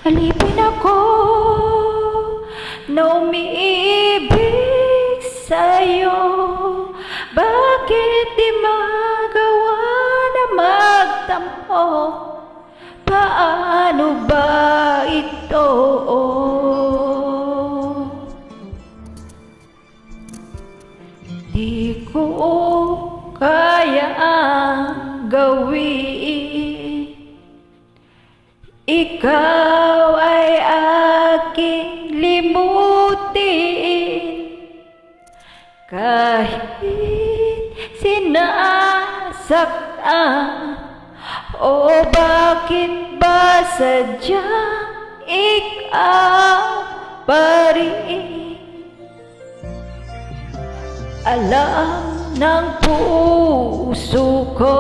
Alipin ako na umiibig sa'yo. Bakit di magawa na magtampo? Paano ba ito? Di ko kaya gawin. Ikaw ay aking limutin. Kahit sinasaktan, o bakit ba sadyang ikaw pa rin? Alam ng puso ko,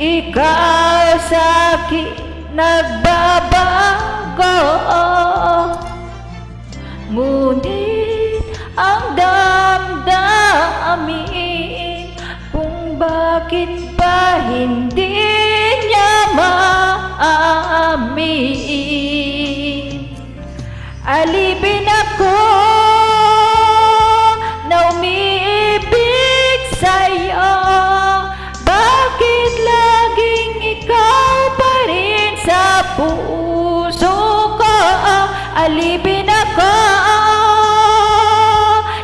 ikaw sa'kin nagbabago. Ngunit ang damdamin kung bakit ba hindi niya maamin. Alipin ako na umiibig sa'yo. Bakit laging ikaw pa rin sa puso ko? Alipin ako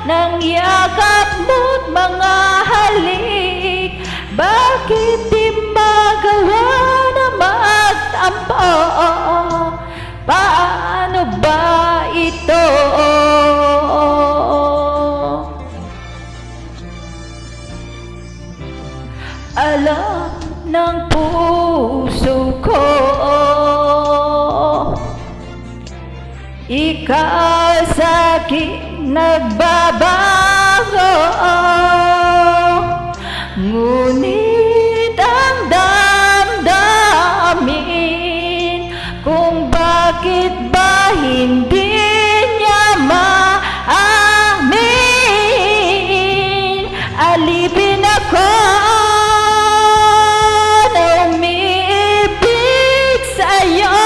ng yakap mo't mga halik. Bakit di magawa na magtampo? Paano ba ito? Alam ng puso ko, ikaw sa'kin nagbabago. Ngunit ang damdamin kung bakit ba hindi niya maamin. Alipin ako na umiibig sa'yo.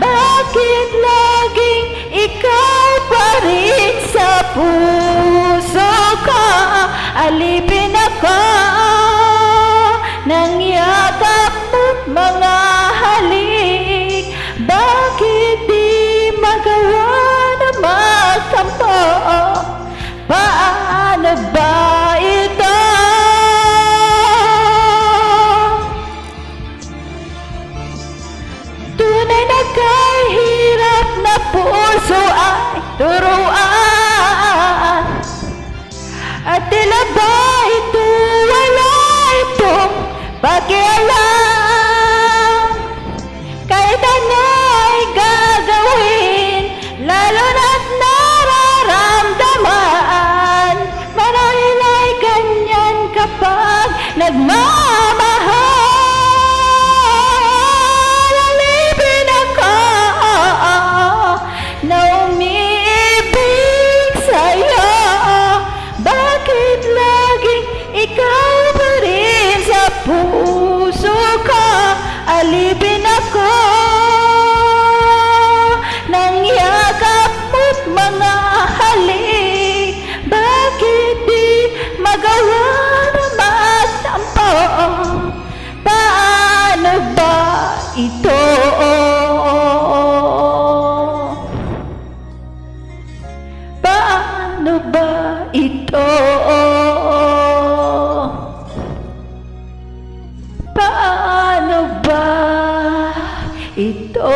Bakit laging ikaw pa rin sa puso ko? Alipin ako ng yakap mo't mga halik. Bakit di magawa na magtampo? Paano ba ito? Tunay na kahirap na puso ay turuan. At tila ba ito wala itong pakialam? Kahit ano ay gagawin, lalo na't nararamdaman. Marahil ay ganyan kapag nagmamahal. Alipin ako na umiibig sa'yo. Bakit laging ikaw pa rin sa puso ko? Alipin ako ng yakap mo't mga halik. Bakit di magawa na magtampo? Paano ba ito? Paano ba ito? Paano ba ito?